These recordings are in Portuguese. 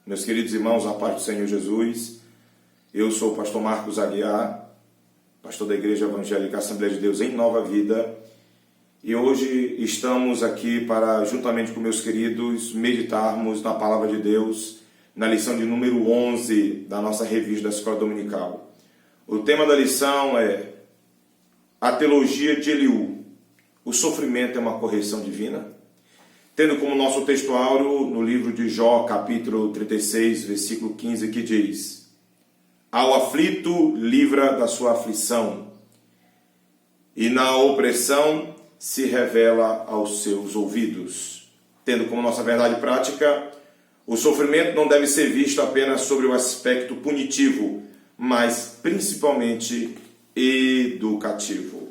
Meus queridos irmãos, a paz do Senhor Jesus, eu sou o pastor Marcos Aguiar, pastor da Igreja Evangélica Assembleia de Deus em Nova Vida, e hoje estamos aqui para, juntamente com meus queridos, meditarmos na Palavra de Deus, na lição de número 11 da nossa revista da Escola Dominical. O tema da lição é a teologia de Eliú. O sofrimento é uma correção divina? Tendo como nosso texto áureo no livro de Jó, capítulo 36, versículo 15, que diz: ao aflito livra da sua aflição, e na opressão se revela aos seus ouvidos. Tendo como nossa verdade prática, o sofrimento não deve ser visto apenas sobre o aspecto punitivo, mas principalmente educativo.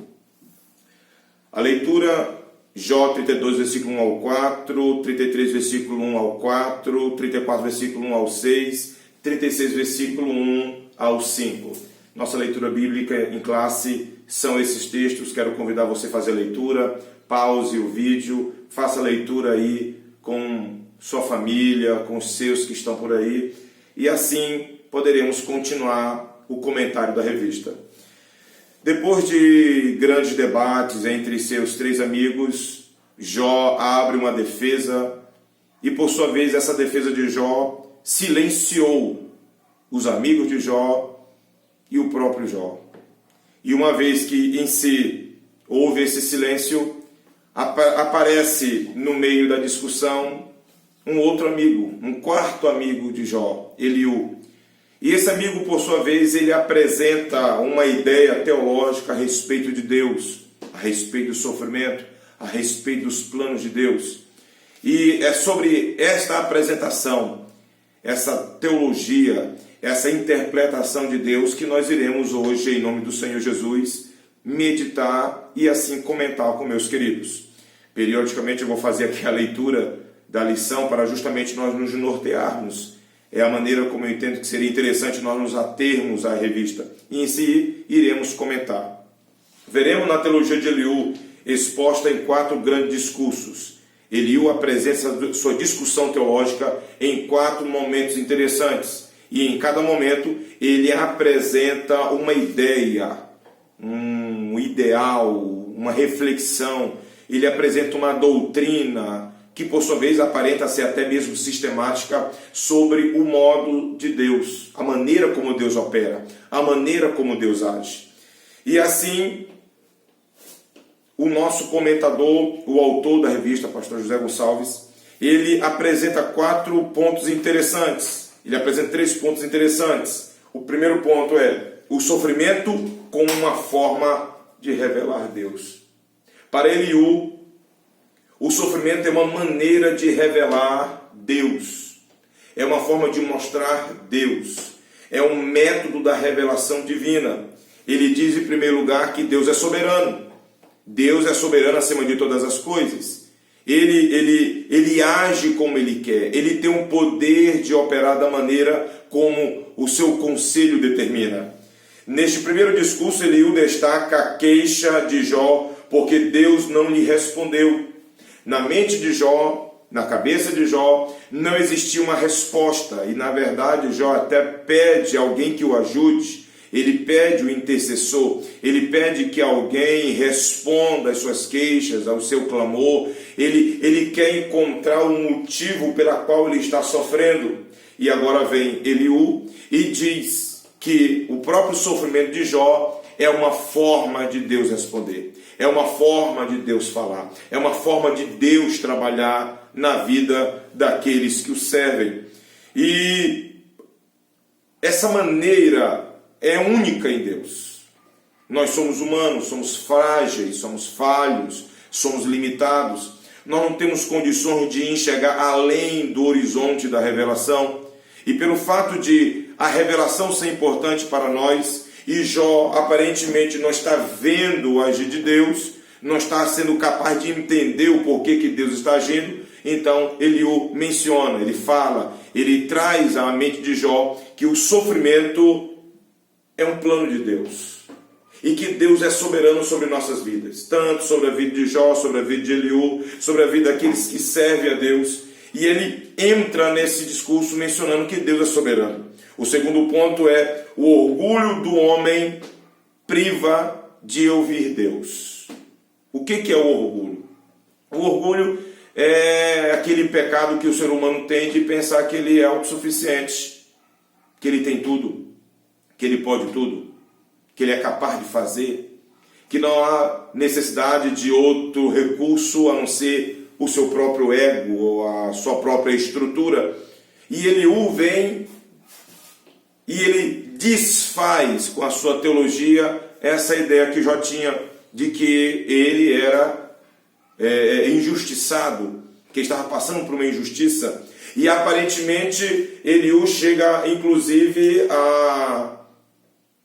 A leitura: Jó 32, versículo 1 ao 4, 33, versículo 1 ao 4, 34, versículo 1 ao 6, 36, versículo 1 ao 5. Nossa leitura bíblica em classe são esses textos. Quero convidar você a fazer a leitura, pause o vídeo, faça a leitura aí com sua família, com os seus que estão por aí, e assim poderemos continuar o comentário da revista. Depois de grandes debates entre seus três amigos, Jó abre uma defesa e, por sua vez, essa defesa de Jó silenciou os amigos de Jó e o próprio Jó. E uma vez que em si houve esse silêncio, aparece no meio da discussão um outro amigo, um quarto amigo de Jó, Eliú. E esse amigo, por sua vez, ele apresenta uma ideia teológica a respeito de Deus, a respeito do sofrimento, a respeito dos planos de Deus. E é sobre esta apresentação, essa teologia, essa interpretação de Deus que nós iremos hoje, em nome do Senhor Jesus, meditar e assim comentar com meus queridos. Periodicamente eu vou fazer aqui a leitura da lição para justamente nós nos nortearmos. É a maneira como eu entendo que seria interessante nós nos atermos à revista. E em si, iremos comentar. Veremos na teologia de Eliú exposta em 4 grandes discursos. Eliú apresenta sua discussão teológica em 4 momentos interessantes. E em cada momento, ele apresenta uma ideia, um ideal, uma reflexão. Ele apresenta uma doutrina que, por sua vez, aparenta ser até mesmo sistemática sobre o modo de Deus, a maneira como Deus opera, a maneira como Deus age. E assim, o nosso comentador, o autor da revista, pastor José Gonçalves, ele apresenta 4 pontos interessantes. Ele apresenta 3 pontos interessantes. O primeiro ponto é o sofrimento como uma forma de revelar Deus. Para Eliú, o sofrimento é uma maneira de revelar Deus. É uma forma de mostrar Deus. É um método da revelação divina. Ele diz, em primeiro lugar, que Deus é soberano. Deus é soberano acima de todas as coisas. Ele age como Ele quer. Ele tem o poder de operar da maneira como o seu conselho determina. Neste primeiro discurso, Eliú destaca a queixa de Jó, porque Deus não lhe respondeu. Na mente de Jó, na cabeça de Jó, não existia uma resposta. E, na verdade, Jó até pede alguém que o ajude. Ele pede o intercessor. Ele pede que alguém responda às suas queixas, ao seu clamor. Ele quer encontrar o motivo pela qual ele está sofrendo. E agora vem Eliú e diz que o próprio sofrimento de Jó é uma forma de Deus responder. É uma forma de Deus falar. É uma forma de Deus trabalhar na vida daqueles que o servem. E essa maneira é única em Deus. Nós somos humanos, somos frágeis, somos falhos, somos limitados. Nós não temos condições de enxergar além do horizonte da revelação. E pelo fato de a revelação ser importante para nós, e Jó aparentemente não está vendo o agir de Deus, não está sendo capaz de entender o porquê que Deus está agindo, então ele o menciona, ele fala, ele traz à mente de Jó que o sofrimento é um plano de Deus. E que Deus é soberano sobre nossas vidas, tanto sobre a vida de Jó, sobre a vida de Eliú, sobre a vida daqueles que servem a Deus. E ele entra nesse discurso mencionando que Deus é soberano. O segundo ponto é: o orgulho do homem priva de ouvir Deus. O que é o orgulho? O orgulho é aquele pecado que o ser humano tem de pensar que ele é autossuficiente, que ele tem tudo, que ele pode tudo, que ele é capaz de fazer, que não há necessidade de outro recurso a não ser o seu próprio ego ou a sua própria estrutura. E Eliú vem e ele desfaz com a sua teologia essa ideia que Jó tinha de que ele era injustiçado, que estava passando por uma injustiça. E aparentemente Eliú chega inclusive a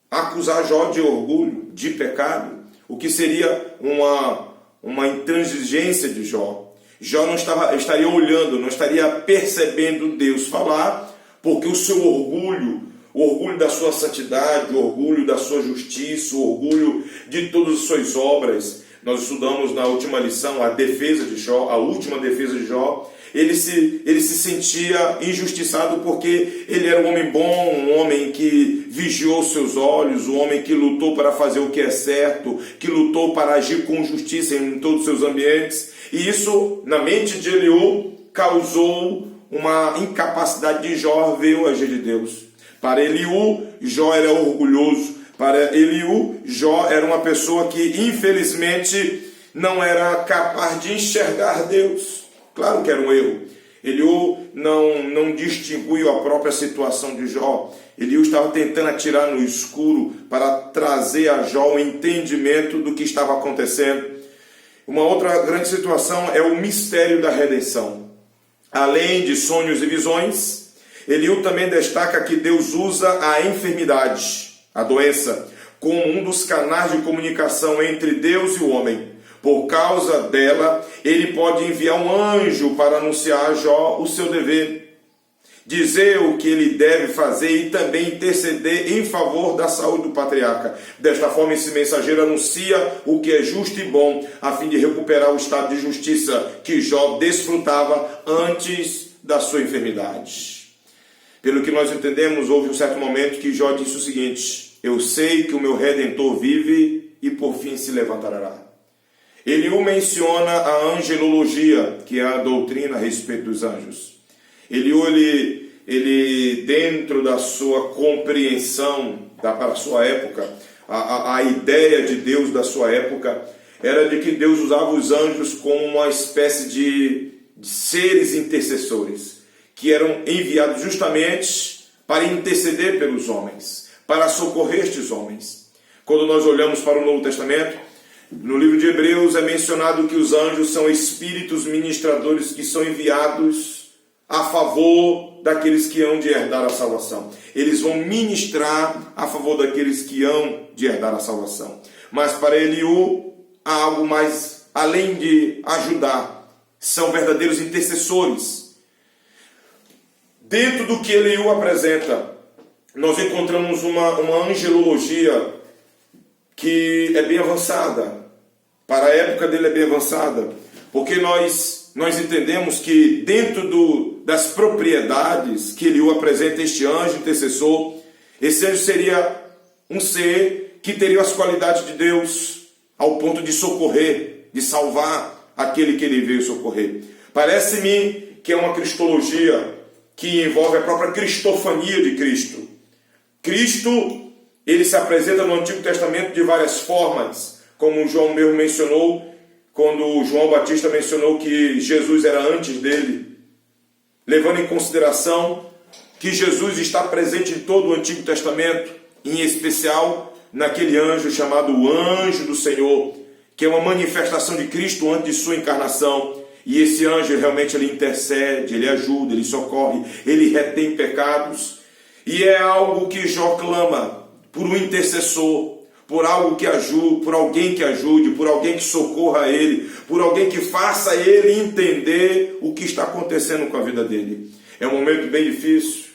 acusar Jó de orgulho, de pecado, o que seria uma intransigência de Jó. Jó não estaria olhando, não estaria percebendo Deus falar, porque o seu orgulho, o orgulho da sua santidade, o orgulho da sua justiça, o orgulho de todas as suas obras. Nós estudamos na última lição a defesa de Jó, a última defesa de Jó. Ele se sentia injustiçado porque ele era um homem bom, um homem que vigiou seus olhos, um homem que lutou para fazer o que é certo, que lutou para agir com justiça em todos os seus ambientes. E isso, na mente de Eliú, causou uma incapacidade de Jó ver o agir de Deus. Para Eliú, Jó era orgulhoso. Para Eliú, Jó era uma pessoa que, infelizmente, não era capaz de enxergar Deus. Claro que era um erro. Eliú não distinguiu a própria situação de Jó. Eliú estava tentando atirar no escuro para trazer a Jó o entendimento do que estava acontecendo. Uma outra grande situação é o mistério da redenção. Além de sonhos e visões, Eliú também destaca que Deus usa a enfermidade, a doença, como um dos canais de comunicação entre Deus e o homem. Por causa dela, ele pode enviar um anjo para anunciar a Jó o seu dever, dizer o que ele deve fazer e também interceder em favor da saúde do patriarca. Desta forma, esse mensageiro anuncia o que é justo e bom, a fim de recuperar o estado de justiça que Jó desfrutava antes da sua enfermidade. Pelo que nós entendemos, houve um certo momento que Jó disse o seguinte: eu sei que o meu Redentor vive e por fim se levantará. Eliú menciona a angelologia, que é a doutrina a respeito dos anjos. Eliú, ele dentro da sua compreensão para a sua época, a ideia de Deus da sua época era de que Deus usava os anjos como uma espécie de seres intercessores, que eram enviados justamente para interceder pelos homens, para socorrer estes homens. Quando nós olhamos para o Novo Testamento, no livro de Hebreus é mencionado que os anjos são espíritos ministradores que são enviados a favor daqueles que hão de herdar a salvação. Eles vão ministrar a favor daqueles que hão de herdar a salvação. Mas para Eliú há algo mais além de ajudar. São verdadeiros intercessores. Dentro do que Eliú apresenta, nós encontramos uma angelologia que é bem avançada. Para a época dele é bem avançada, porque nós entendemos que dentro das propriedades que Eliú apresenta este anjo intercessor, esse anjo seria um ser que teria as qualidades de Deus, ao ponto de socorrer, de salvar aquele que ele veio socorrer. Parece-me que é uma cristologia que envolve a própria cristofania de Cristo. Cristo, ele se apresenta no Antigo Testamento de várias formas, como João mesmo mencionou, quando João Batista mencionou que Jesus era antes dele, levando em consideração que Jesus está presente em todo o Antigo Testamento, em especial naquele anjo chamado o Anjo do Senhor, que é uma manifestação de Cristo antes de sua encarnação. E esse anjo realmente ele intercede, ele ajuda, ele socorre, ele retém pecados. E é algo que Jó clama por um intercessor, por algo que ajude, por alguém que ajude, por alguém que socorra ele, por alguém que faça ele entender o que está acontecendo com a vida dele. É um momento bem difícil.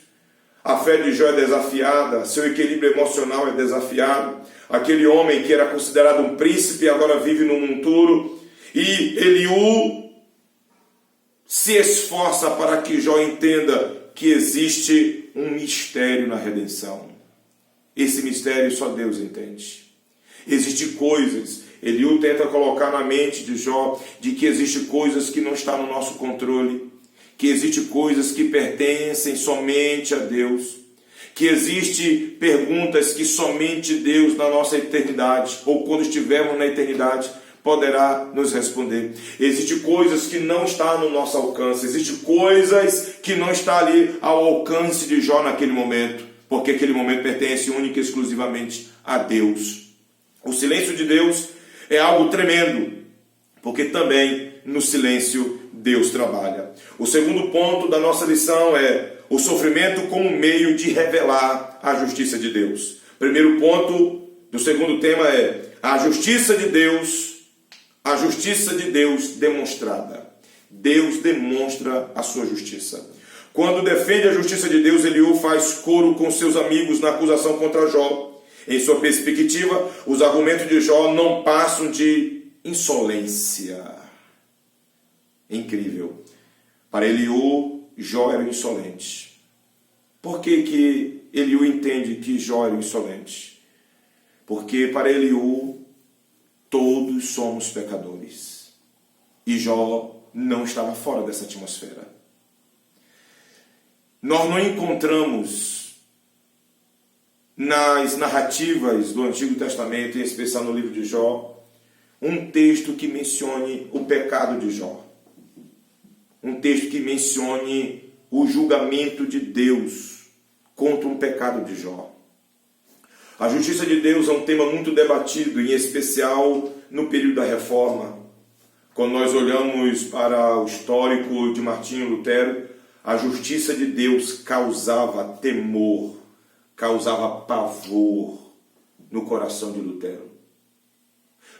A fé de Jó é desafiada, seu equilíbrio emocional é desafiado. Aquele homem que era considerado um príncipe agora vive num monturo. E Eliú se esforça para que Jó entenda que existe um mistério na redenção. Esse mistério só Deus entende. Existem coisas, Eliú tenta colocar na mente de Jó, de que existem coisas que não estão no nosso controle, que existem coisas que pertencem somente a Deus, que existem perguntas que somente Deus na nossa eternidade, ou quando estivermos na eternidade, poderá nos responder. Existem coisas que não estão no nosso alcance, existem coisas que não estão ali ao alcance de Jó naquele momento, porque aquele momento pertence única e exclusivamente a Deus. O silêncio de Deus é algo tremendo, porque também no silêncio Deus trabalha. O segundo ponto da nossa lição é o sofrimento como meio de revelar a justiça de Deus. Primeiro ponto do segundo tema é a justiça de Deus demonstrada. Deus demonstra a sua justiça. Quando defende a justiça de Deus, Eliú faz coro com seus amigos na acusação contra Jó. Em sua perspectiva, os argumentos de Jó não passam de insolência. É incrível. Para Eliú, Jó era insolente. Por que Eliú entende que Jó era insolente? Porque para Eliú, todos somos pecadores. E Jó não estava fora dessa atmosfera. Nós não encontramos nas narrativas do Antigo Testamento, em especial no livro de Jó, um texto que mencione o pecado de Jó. Um texto que mencione o julgamento de Deus contra o pecado de Jó. A justiça de Deus é um tema muito debatido, em especial no período da Reforma. Quando nós olhamos para o histórico de Martinho Lutero, a justiça de Deus causava temor, causava pavor no coração de Lutero.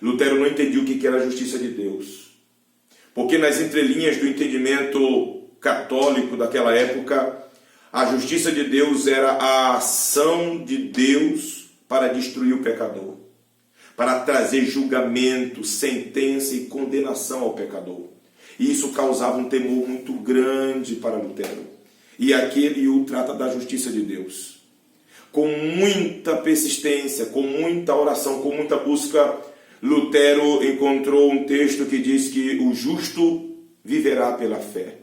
Lutero não entendia o que era a justiça de Deus. Porque nas entrelinhas do entendimento católico daquela época, a justiça de Deus era a ação de Deus para destruir o pecador, para trazer julgamento, sentença e condenação ao pecador. E isso causava um temor muito grande para Lutero. E aqui Eliú trata da justiça de Deus. Com muita persistência, com muita oração, com muita busca, Lutero encontrou um texto que diz que o justo viverá pela fé,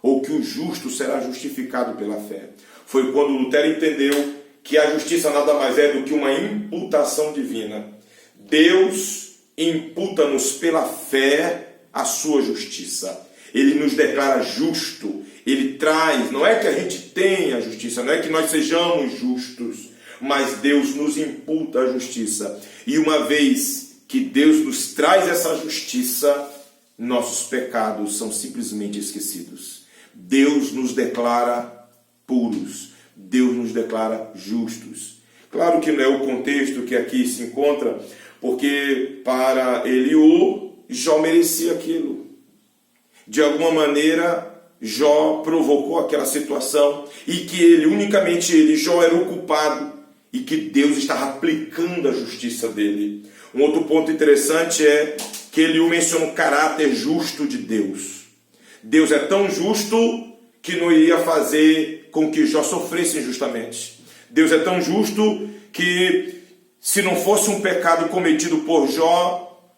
ou que o justo será justificado pela fé. Foi quando Lutero entendeu que a justiça nada mais é do que uma imputação divina. Deus imputa-nos pela fé a sua justiça. Ele nos declara justo. Ele traz, não é que a gente tenha justiça, não é que nós sejamos justos, mas Deus nos imputa a justiça. E uma vez que Deus nos traz essa justiça, nossos pecados são simplesmente esquecidos. Deus nos declara puros. Deus nos declara justos. Claro que não é o contexto que aqui se encontra, porque para Eliú, Jó merecia aquilo. De alguma maneira, Jó provocou aquela situação e que unicamente ele, Jó, era o culpado e que Deus estava aplicando a justiça dele. Um outro ponto interessante é que Eliú menciona o caráter justo de Deus. Deus é tão justo que não iria fazer com que Jó sofresse injustamente. Deus é tão justo que, se não fosse um pecado cometido por Jó,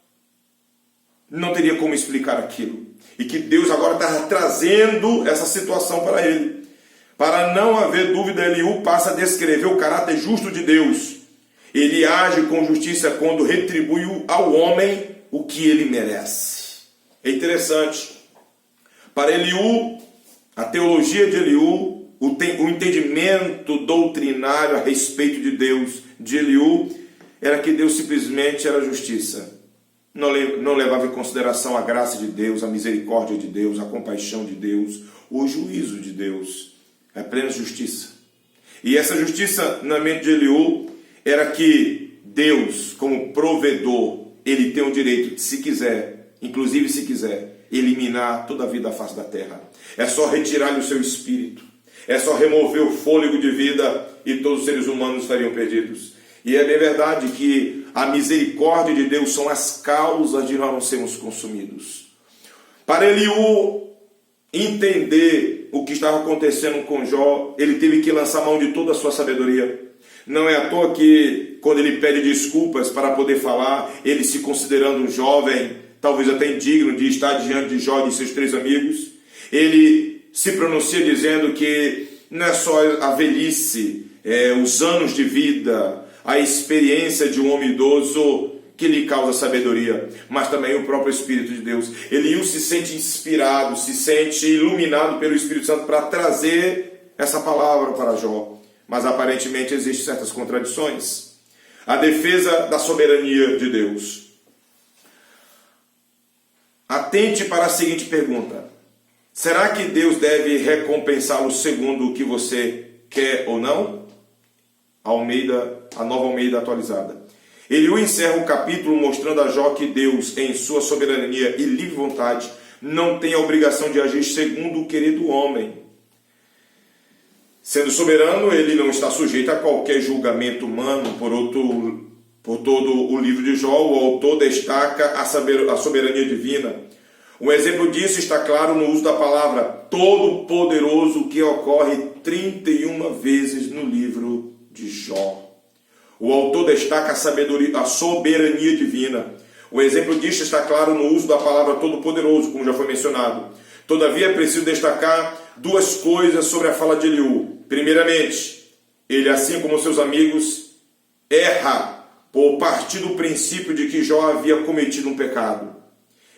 não teria como explicar aquilo. E que Deus agora está trazendo essa situação para ele. Para não haver dúvida, Eliú passa a descrever o caráter justo de Deus. Ele age com justiça quando retribui ao homem o que ele merece. É interessante. Para Eliú, a teologia de Eliú, o entendimento doutrinário a respeito de Deus de Eliú, era que Deus simplesmente era justiça. Não levava em consideração a graça de Deus, a misericórdia de Deus, a compaixão de Deus, o juízo de Deus. É plena justiça. E essa justiça, na mente de Eliú, era que Deus, como provedor, ele tem o direito de, se quiser, inclusive se quiser, eliminar toda a vida da face da terra. É só retirar-lhe o seu espírito. É só remover o fôlego de vida e todos os seres humanos estariam perdidos. E é bem verdade que a misericórdia de Deus são as causas de nós não sermos consumidos. Para Eliú entender o que estava acontecendo com Jó, ele teve que lançar mão de toda a sua sabedoria. Não é à toa que, quando ele pede desculpas para poder falar, ele se considerando um jovem, talvez até indigno de estar diante de Jó e de seus 3 amigos, ele se pronuncia dizendo que não é só a velhice, os anos de vida, a experiência de um homem idoso que lhe causa sabedoria, mas também o próprio Espírito de Deus. Eliú se sente inspirado, se sente iluminado pelo Espírito Santo para trazer essa palavra para Jó. Mas aparentemente existem certas contradições. A defesa da soberania de Deus. Atente para a seguinte pergunta: será que Deus deve recompensá-lo segundo o que você quer ou não? A Nova Almeida atualizada. Eliú encerra o capítulo mostrando a Jó que Deus, em sua soberania e livre vontade, não tem a obrigação de agir segundo o querer do homem. Sendo soberano, ele não está sujeito a qualquer julgamento humano. Por todo o livro de Jó, o autor destaca a soberania divina. Um exemplo disso está claro no uso da palavra todo-poderoso, que ocorre 31 vezes no livro de Jó. O autor destaca a soberania divina. O exemplo disso está claro no uso da palavra todo-poderoso, como já foi mencionado. Todavia, é preciso destacar 2 coisas sobre a fala de Eliú. Primeiramente, ele, assim como seus amigos, erra por partir do princípio de que Jó havia cometido um pecado.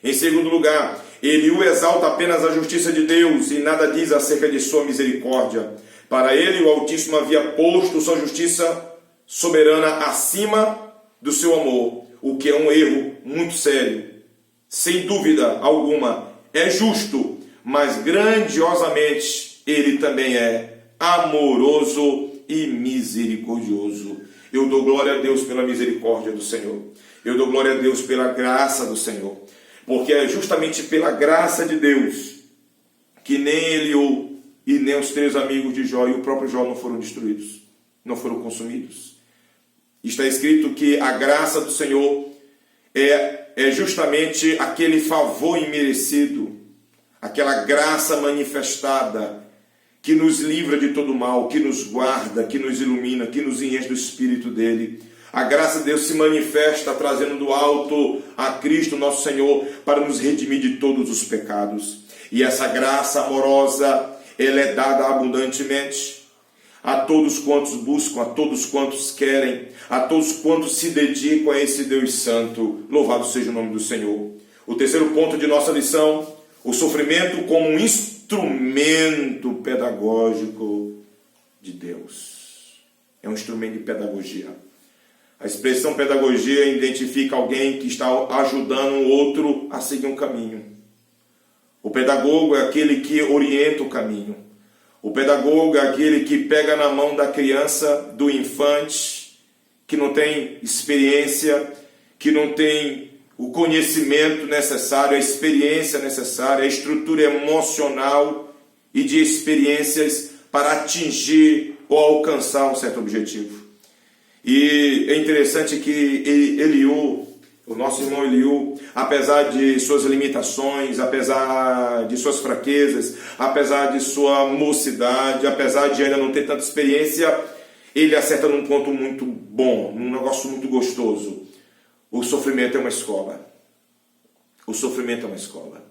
Em segundo lugar, Eliú exalta apenas a justiça de Deus e nada diz acerca de sua misericórdia. Para ele, o Altíssimo havia posto sua justiça soberana acima do seu amor, o que é um erro muito sério. Sem dúvida alguma, é justo, mas grandiosamente ele também é amoroso e misericordioso. Eu dou glória a Deus pela misericórdia do Senhor. Eu dou glória a Deus pela graça do Senhor. Porque é justamente pela graça de Deus que nem Eliú e nem os 3 amigos de Jó e o próprio Jó não foram destruídos, não foram consumidos. Está escrito que a graça do Senhor é justamente aquele favor imerecido, aquela graça manifestada que nos livra de todo mal, que nos guarda, que nos ilumina, que nos enche do Espírito dele. A graça de Deus se manifesta trazendo do alto a Cristo nosso Senhor para nos redimir de todos os pecados. E essa graça amorosa, ela é dada abundantemente a todos quantos buscam, a todos quantos querem, a todos quantos se dedicam a esse Deus Santo. Louvado seja o nome do Senhor. O terceiro ponto de nossa lição: o sofrimento como um instrumento pedagógico de Deus. É um instrumento de pedagogia. A expressão pedagogia identifica alguém que está ajudando um outro a seguir um caminho. O pedagogo é aquele que orienta o caminho. O pedagogo é aquele que pega na mão da criança, do infante, que não tem experiência, que não tem o conhecimento necessário, a experiência necessária, a estrutura emocional e de experiências para atingir ou alcançar um certo objetivo. E é interessante que Eliú, o nosso irmão Eliú, apesar de suas limitações, apesar de suas fraquezas, apesar de sua mocidade, apesar de ainda não ter tanta experiência, ele acerta num ponto muito bom, num negócio muito gostoso. O sofrimento é uma escola. O sofrimento é uma escola.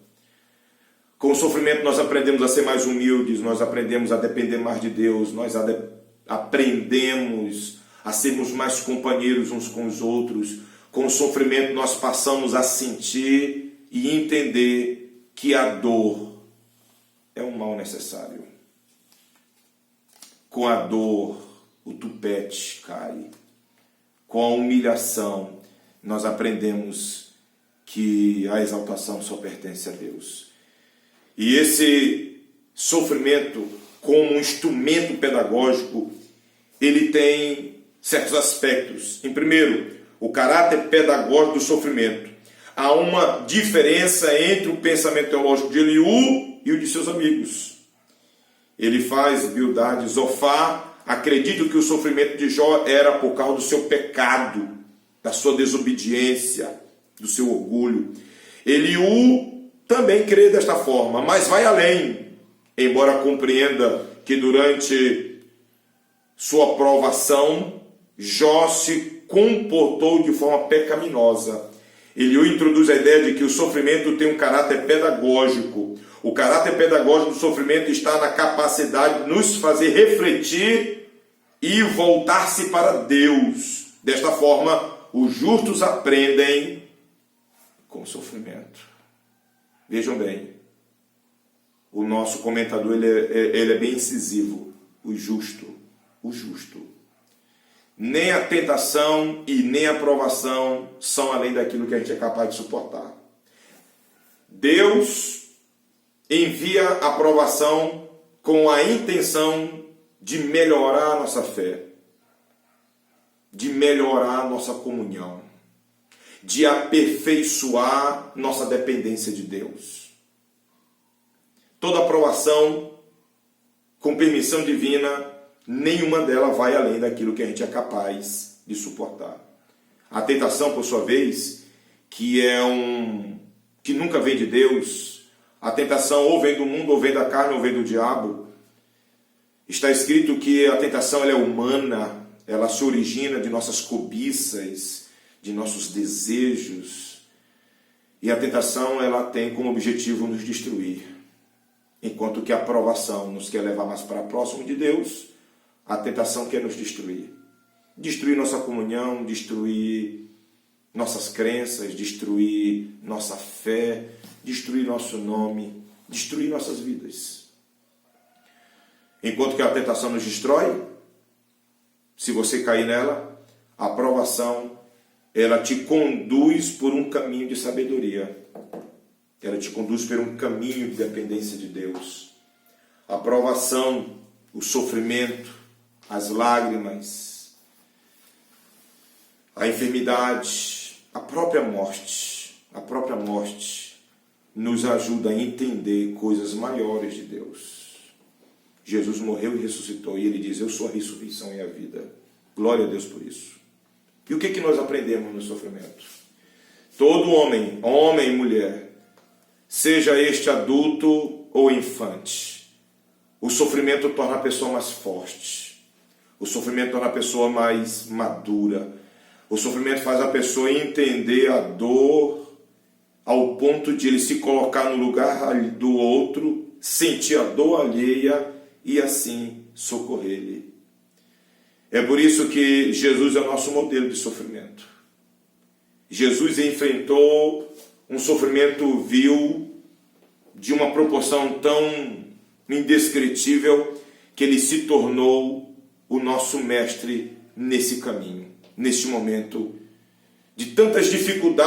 Com o sofrimento nós aprendemos a ser mais humildes, nós aprendemos a depender mais de Deus, nós aprendemos a sermos mais companheiros uns com os outros. Com o sofrimento nós passamos a sentir e entender que a dor é um mal necessário. Com a dor o tupete cai. Com a humilhação nós aprendemos que a exaltação só pertence a Deus. E esse sofrimento, como um instrumento pedagógico, ele tem certos aspectos. Em primeiro, o caráter pedagógico do sofrimento. Há uma diferença entre o pensamento teológico de Eliú e o de seus amigos. Ele faz Bildad, Zofar, acredita que o sofrimento de Jó era por causa do seu pecado, da sua desobediência, do seu orgulho. Eliú também crê desta forma, mas vai além, embora compreenda que durante sua provação, Jó se comportou de forma pecaminosa. Ele introduz a ideia de que o sofrimento tem um caráter pedagógico. O caráter pedagógico do sofrimento está na capacidade de nos fazer refletir e voltar-se para Deus. Desta forma, os justos aprendem com o sofrimento. Vejam bem, o nosso comentador ele é bem incisivo. O justo. Nem a tentação e nem a provação são além daquilo que a gente é capaz de suportar. Deus envia a provação com a intenção de melhorar a nossa fé, de melhorar a nossa comunhão, de aperfeiçoar nossa dependência de Deus. Toda aprovação, com permissão divina, nenhuma dela vai além daquilo que a gente é capaz de suportar. A tentação, por sua vez, que nunca vem de Deus, a tentação ou vem do mundo, ou vem da carne, ou vem do diabo. Está escrito que a tentação ela é humana, ela se origina de nossas cobiças, de nossos desejos. E a tentação ela tem como objetivo nos destruir. Enquanto que a provação nos quer levar mais para próximo de Deus, a tentação quer nos destruir. Destruir nossa comunhão, destruir nossas crenças, destruir nossa fé, destruir nosso nome, destruir nossas vidas. Enquanto que a tentação nos destrói, se você cair nela, a provação, ela te conduz por um caminho de sabedoria. Ela te conduz por um caminho de dependência de Deus. A provação, o sofrimento, as lágrimas, a enfermidade, a própria morte nos ajuda a entender coisas maiores de Deus. Jesus morreu e ressuscitou, e ele diz, eu sou a ressurreição e a vida. Glória a Deus por isso. E o que nós aprendemos no sofrimento? Todo homem e mulher, seja este adulto ou infante, o sofrimento torna a pessoa mais forte. O sofrimento torna a pessoa mais madura. O sofrimento faz a pessoa entender a dor ao ponto de ele se colocar no lugar do outro, sentir a dor alheia e assim socorrer-lhe. É por isso que Jesus é o nosso modelo de sofrimento. Jesus enfrentou um sofrimento vil de uma proporção tão indescritível que ele se tornou o nosso mestre nesse caminho, neste momento de tantas dificuldades